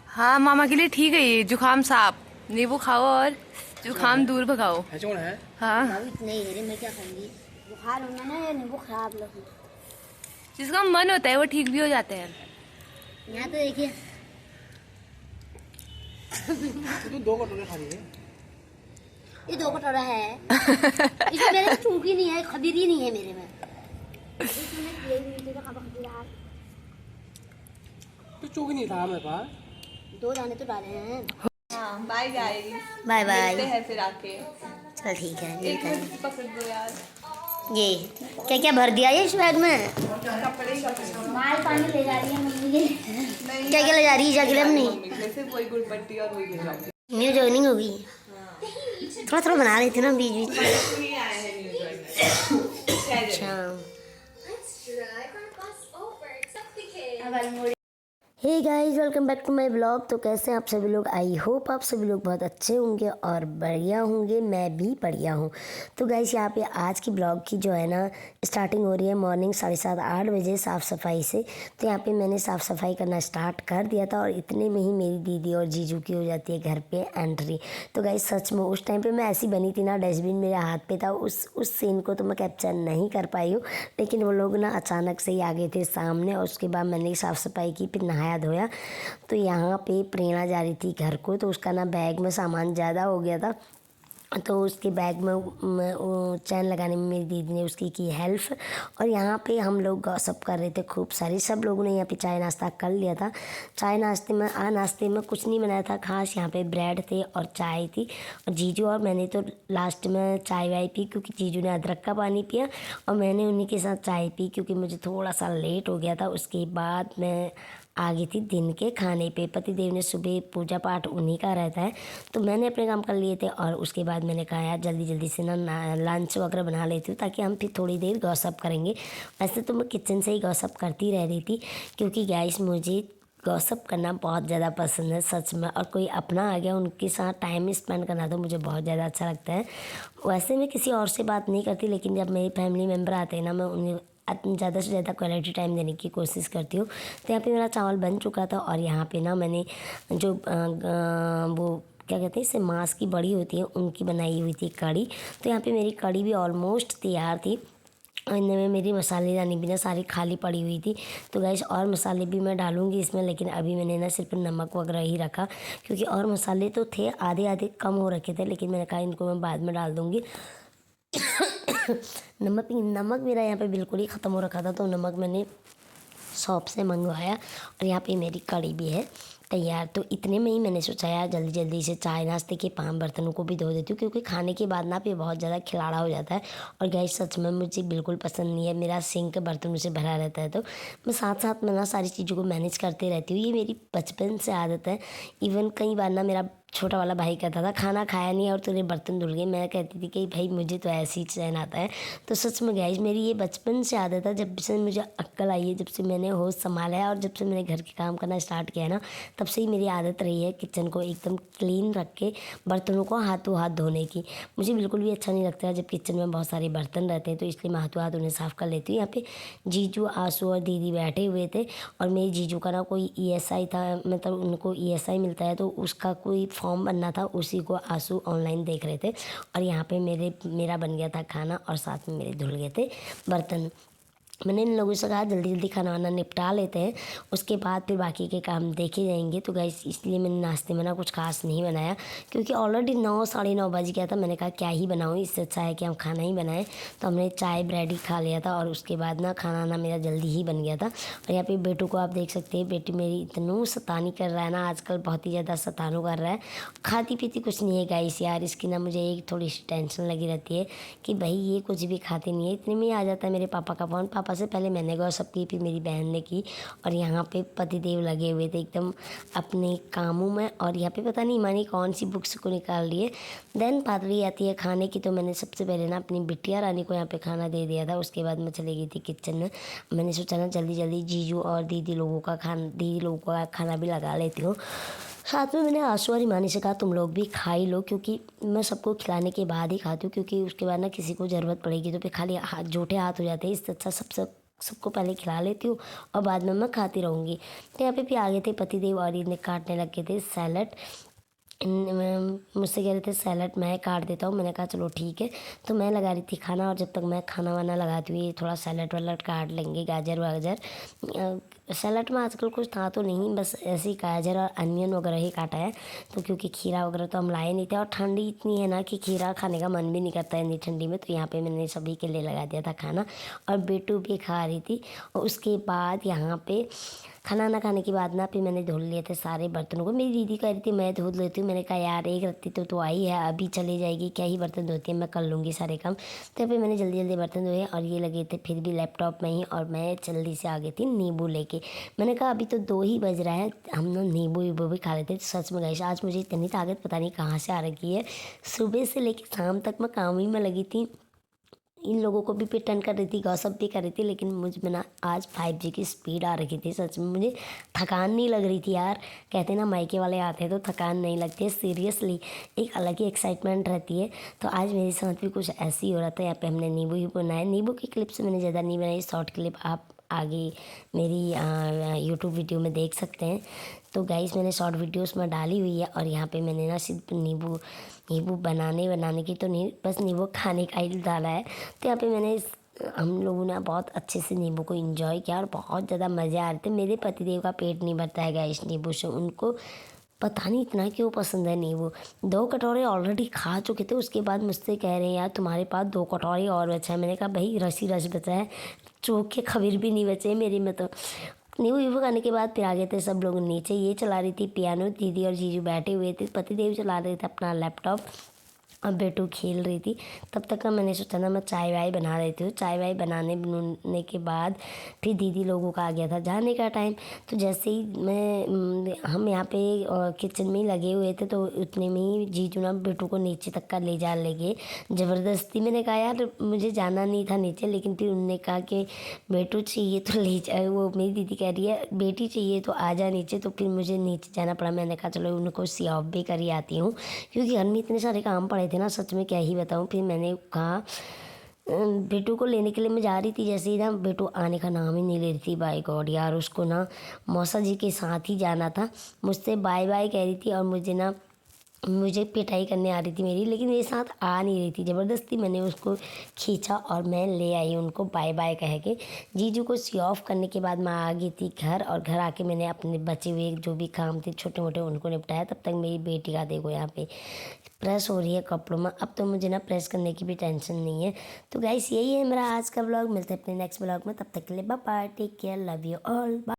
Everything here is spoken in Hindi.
हाँ मामा के लिए ठीक है ये जुकाम साफ। नींबू खाओ और जुकाम दूर भगाओ। है हाँ इतने ही है, मैं क्या खाऊंगी। बुखार होना ना, ये नींबू खराब लगे। जिसका मन होता है वो ठीक भी हो जाते हैं। यहाँ तो देखिए तो 2 कटोरे खा रही है। ये 2 कटोरा है। इसमें मेरे चूकी नहीं है, खबीरी नहीं है मेरे में। तो चूक नहीं था मेरे पास। 2 दाने तो डाले हैं। हाँ बाय गाइस। Bye bye. मिलते हैं फिर आके। चल ठीक है, एक मिनट पकड़ दो यार। ये क्या क्या भर दिया ये इस बैग में? कपड़े ही माल पानी ले जा रही है मम्मी के। नहीं क्या क्या ले जा रही है जाके अपनी? जैसे वही गुड़पट्टी और वही ले जाऊंगी। न्यू जॉइनिंग होगी। थोड़ा थोड़ा बना लेते ना बीच बीच में। नहीं आए हैं न्यू जॉइनर। अच्छा Extra. Hey guys, welcome back to my blog. तो कैसे हैं आप सभी लोग? आई होप आप सभी लोग बहुत अच्छे होंगे और बढ़िया होंगे। मैं भी बढ़िया हूँ। तो गाइस यहाँ पे आज की ब्लॉग की जो है ना स्टार्टिंग हो रही है मॉर्निंग 7:30-8 बजे साफ़ सफाई से। तो यहाँ पे मैंने साफ़ सफाई करना स्टार्ट कर दिया था और इतने में ही मेरी दीदी और जीजू की हो जाती है घर पे एंट्री। तो गाइस सच में उस टाइम पर मैं ऐसी बनी थी ना, डस्टबिन मेरे हाथ पर था। उस सीन को तो मैं कैप्चर नहीं कर पाई हूँ, लेकिन वो लोग ना अचानक से ही आ गए थे सामने और उसके बाद मैंने साफ़ सफाई की, फिर नहाया धोया। तो यहाँ पे प्रेरणा जा रही थी घर को, तो उसका ना बैग में सामान ज़्यादा हो गया था। तो उसके बैग में वो चैन लगाने में मेरी दीदी ने उसकी की हेल्प। और यहाँ पे हम लोग गॉसिप कर रहे थे खूब सारी। सब लोगों ने यहाँ पे चाय नाश्ता कर लिया था। चाय नाश्ते में कुछ नहीं बनाया था खास। यहाँ पे ब्रेड थे और चाय थी। और जीजू और मैंने तो लास्ट में चाय वाय पी, क्योंकि जीजू ने अदरक का पानी पिया और मैंने उन्हीं के साथ चाय पी, क्योंकि मुझे थोड़ा सा लेट हो गया था। उसके बाद मैं आ गई थी दिन के खाने पे। पतिदेव ने सुबह पूजा पाठ उन्हीं का रहता है, तो मैंने अपने काम कर लिए थे। और उसके बाद मैंने कहा यार जल्दी जल्दी से ना लंच वगैरह बना लेती हूँ, ताकि हम फिर थोड़ी देर गॉसिप करेंगे। वैसे तो मैं किचन से ही गॉसिप करती रह रही थी, क्योंकि गाइस मुझे गॉसिप करना बहुत ज़्यादा पसंद है सच में। और कोई अपना आ गया, उनके साथ टाइम स्पेंड करना तो मुझे बहुत ज़्यादा अच्छा लगता है। वैसे मैं किसी और से बात नहीं करती, लेकिन जब मेरे फैमिली मेम्बर आते हैं ना, मैं उन्हें ज़्यादा से ज़्यादा क्वालिटी टाइम देने की कोशिश करती हूँ। तो यहाँ पे मेरा चावल बन चुका था और यहाँ पे ना मैंने जो वो क्या कहते हैं, इससे मांस की बड़ी होती है, उनकी बनाई हुई थी कड़ी। तो यहाँ पे मेरी कड़ी भी ऑलमोस्ट तैयार थी। इनमें मेरी मसालेदानी भी ना सारी खाली पड़ी हुई थी। तो गाइस और मसाले भी मैं डालूँगी इसमें, लेकिन अभी मैंने ना सिर्फ नमक वगैरह ही रखा, क्योंकि और मसाले तो थे आधे आधे कम हो रखे थे, लेकिन मैंने कहा इनको मैं बाद में डाल दूँगी। नमक मेरा यहाँ पे बिल्कुल ही ख़त्म हो रखा था, तो नमक मैंने शॉप से मंगवाया। और यहाँ पे मेरी कड़ी भी है तैयार। तो इतने में ही मैंने सोचा यार जल्दी जल्दी से चाय नाश्ते के 5 बर्तनों को भी धो देती हूँ, क्योंकि खाने के बाद ना पे बहुत ज़्यादा खिलाड़ा हो जाता है। और गैस सच में मुझे बिल्कुल पसंद नहीं है, मेरा सिंक बर्तनों से भरा रहता है। तो मैं साथ साथ में ना सारी चीज़ों को मैनेज करते रहती हूँ। ये मेरी बचपन से आदत है। इवन कई बार ना मेरा छोटा वाला भाई कहता था खाना खाया नहीं और तेरे बर्तन धुल गए। मैं कहती थी कि भाई मुझे तो ऐसे ही चैन आता है। तो सच में गाइस मेरी ये बचपन से आदत है, जब से मुझे अक्ल आई है, जब से मैंने होश संभाला है और जब से मैंने घर के काम करना स्टार्ट किया है ना, तब से ही मेरी आदत रही है किचन को एकदम क्लीन रख के बर्तनों को हाथों हाथ धोने की। मुझे बिल्कुल भी अच्छा नहीं लगता है जब किचन में बहुत सारे बर्तन रहते हैं, तो इसलिए मैं हाथों हाथ उन्हें साफ़ कर लेती हूँ। यहाँ पे जीजू, आंसू और दीदी बैठे हुए थे और मेरे जीजू का ना कोई ESI था, मतलब उनको ESI मिलता है, तो उसका कोई फॉर्म बनना था, उसी को आंसू ऑनलाइन देख रहे थे। और यहाँ पे मेरा बन गया था खाना और साथ में मेरे धुल गए थे बर्तन। मैंने इन लोगों से कहा जल्दी जल्दी खाना वाना निपटा लेते हैं, उसके बाद फिर बाकी के काम देखे जाएंगे। तो गाइस इसलिए मैंने नाश्ते में ना कुछ खास नहीं बनाया, क्योंकि ऑलरेडी 9 साढ़े 9 बज गया था। मैंने कहा क्या ही बनाऊँ, इससे अच्छा है कि हम खाना ही बनाएं। तो हमने चाय ब्रेड ही खा लिया था और उसके बाद ना खाना ना मेरा जल्दी ही बन गया था। और यहाँ पे बेटू को आप देख सकते हैं, बेटी मेरी इतनी शैतानी कर रहा है ना आजकल, बहुत ही ज़्यादा शैतानू कर रहा है। खाती पीती कुछ नहीं है गाइस यार, इसकी ना मुझे एक थोड़ी सी टेंशन लगी रहती है कि भाई ये कुछ भी खाती नहीं है। इतने में ही आ जाता है मेरे पापा का फ़ोन। पापा से पहले मैंने गॉसिप की, फिर मेरी बहन ने की। और यहाँ पे पतिदेव लगे हुए थे एकदम अपने कामों में। और यहाँ पे पता नहीं मानी कौन सी बुक्स को निकाल लिए। देन पातरी आती है खाने की, तो मैंने सबसे पहले ना अपनी बिटिया रानी को यहाँ पे खाना दे दिया था। उसके बाद मैं चली गई थी किचन में। मैंने सोचा ना जल्दी जल्दी जीजू और दीदी लोगों का खाना भी लगा लेती हूँ। साथ में मैंने आंसू और ईमानी से कहा तुम लोग भी खा ही लो, क्योंकि मैं सबको खिलाने के बाद ही खाती हूँ, क्योंकि उसके बाद ना किसी को ज़रूरत पड़ेगी तो फिर खाली हाथ जूठे हाथ हो जाते हैं। इससे अच्छा सबसे सबको पहले खिला लेती हूँ और बाद में मैं खाती रहूँगी। तो यहाँ पे भी आ गए थे पतिदेव और इन्हें काटने लग गए थे सैलड। मुझसे कह रहे थे सैलड मैं काट देता हूँ। मैंने कहा चलो ठीक है। तो मैं लगा रही थी खाना, और जब तक मैं खाना वाना लगाती हुई थोड़ा सैलड वैलड काट लेंगे, गाजर वाजर। सैलड में आजकल कुछ था तो नहीं, बस ऐसे ही गाजर और अनियन वगैरह ही काटा है। तो क्योंकि खीरा वगैरह तो हम लाए नहीं थे, और ठंडी इतनी है ना कि खीरा खाने का मन भी नहीं करता है इतनी ठंडी में। तो यहाँ पे मैंने सभी के लिए लगा दिया था खाना, और बेटू भी खा रही थी। और उसके बाद यहाँ पे खाना ना खाने के बाद ना फिर मैंने धो लिए थे सारे बर्तनों को। मेरी दीदी कह रही थी मैं धो लेती हूँ। मैंने कहा यार एक रत्ती तो आई है, अभी चली जाएगी, क्या ही बर्तन धोती है, मैं कर लूँगी सारे काम। तो फिर मैंने जल्दी जल्दी बर्तन धोए, और ये लगे थे फिर भी लैपटॉप में ही। और मैं जल्दी से आ गई थी नींबू लेके। मैंने कहा अभी तो 2 ही बज रहा है, हम लोग नींबू वीबू भी खा लेते। सच में गाइस आज मुझे इतनी ताकत पता नहीं कहाँ से आ रखी है। सुबह से लेकर शाम तक मैं काम ही में लगी थी, इन लोगों को भी पिटन कर रही थी, गॉसिप भी कर रही थी। लेकिन मुझ में ना आज 5G की स्पीड आ रखी थी। सच में मुझे थकान नहीं लग रही थी यार। कहते ना मायके वाले आते हैं तो थकान नहीं लगती है। सीरियसली एक अलग ही एक्साइटमेंट रहती है। तो आज मेरे साथ भी कुछ ऐसे ही हो रहा था। यहाँ पे हमने नींबू ही बनाए। नींबू की क्लिप्स मैंने ज़्यादा नहीं बनाई, शॉर्ट क्लिप आप आगे मेरी यूट्यूब वीडियो में देख सकते हैं। तो गाइस मैंने शॉर्ट वीडियोस में डाली हुई है। और यहाँ पे मैंने ना सिर्फ नींबू बनाने की तो नहीं, बस नींबू खाने का ही डाला है। तो यहाँ पे हम लोगों ने बहुत अच्छे से नींबू को एंजॉय किया, और बहुत ज़्यादा मज़े आ रहे थे। मेरे पतिदेव का पेट नहीं भरता है गाइस नींबू से, उनको पता नहीं इतना क्यों पसंद है नींबू। 2 कटोरे ऑलरेडी खा चुके थे, उसके बाद मुझसे कह रहे हैं यार तुम्हारे पास 2 कटोरे और बचा है। मैंने कहा भाई रस ही रस बचा है, चोख के खबीर भी नहीं बचे मेरे में। तो नींबू वीबू खाने के बाद फिर आ गए थे सब लोग नीचे। ये चला रही थी पियानो, दीदी और जीजू बैठे हुए थे, पतिदेव चला रहे थे अपना लैपटॉप, और बेटू खेल रही थी। तब तक मैंने सोचा ना मैं चाय वाय बना देती हूँ। चाय वाय बनाने के बाद फिर दीदी लोगों का आ गया था जाने का टाइम। तो जैसे ही हम यहाँ पे किचन में ही लगे हुए थे, तो उतने में ही जीजू ना बेटू को नीचे तक का ले जा लगे ज़बरदस्ती। मैंने कहा यार मुझे जाना नहीं था नीचे, लेकिन फिर उन्होंने कहा कि बेटू चाहिए तो ले जाए। वो मेरी दीदी कह रही है बेटी चाहिए तो आ जा नीचे। तो फिर मुझे नीचे जाना पड़ा। मैंने कहा चलो उनको सी ऑफ भी करी आती हूँ, क्योंकि घर में इतने सारे काम पड़े थे ना, सच में क्या ही बताऊँ। फिर मैंने कहा बेटू को लेने के लिए मैं जा रही थी, जैसे ही ना बेटू आने का नाम ही नहीं ले रही थी। बाय गॉड यार, उसको ना मौसा जी के साथ ही जाना था, मुझसे बाय बाय कह रही थी, और मुझे पिटाई करने आ रही थी मेरी, लेकिन मेरे साथ आ नहीं रही थी। ज़बरदस्ती मैंने उसको खींचा और मैं ले आई उनको बाय बाय कह के। जीजू को सी ऑफ करने के बाद मैं आ गई थी घर, और घर आके मैंने अपने बचे हुए जो भी काम थे छोटे मोटे उनको निपटाया। तब तक मेरी बेटी का देखो यहाँ पे प्रेस हो रही है कपड़ों में। अब तो मुझे ना प्रेस करने की भी टेंशन नहीं है। तो गाइस यही है मेरा आज का व्लॉग। मिलते हैं अपने नेक्स्ट व्लॉग में, तब तक के लिए bye bye, take care, love you all.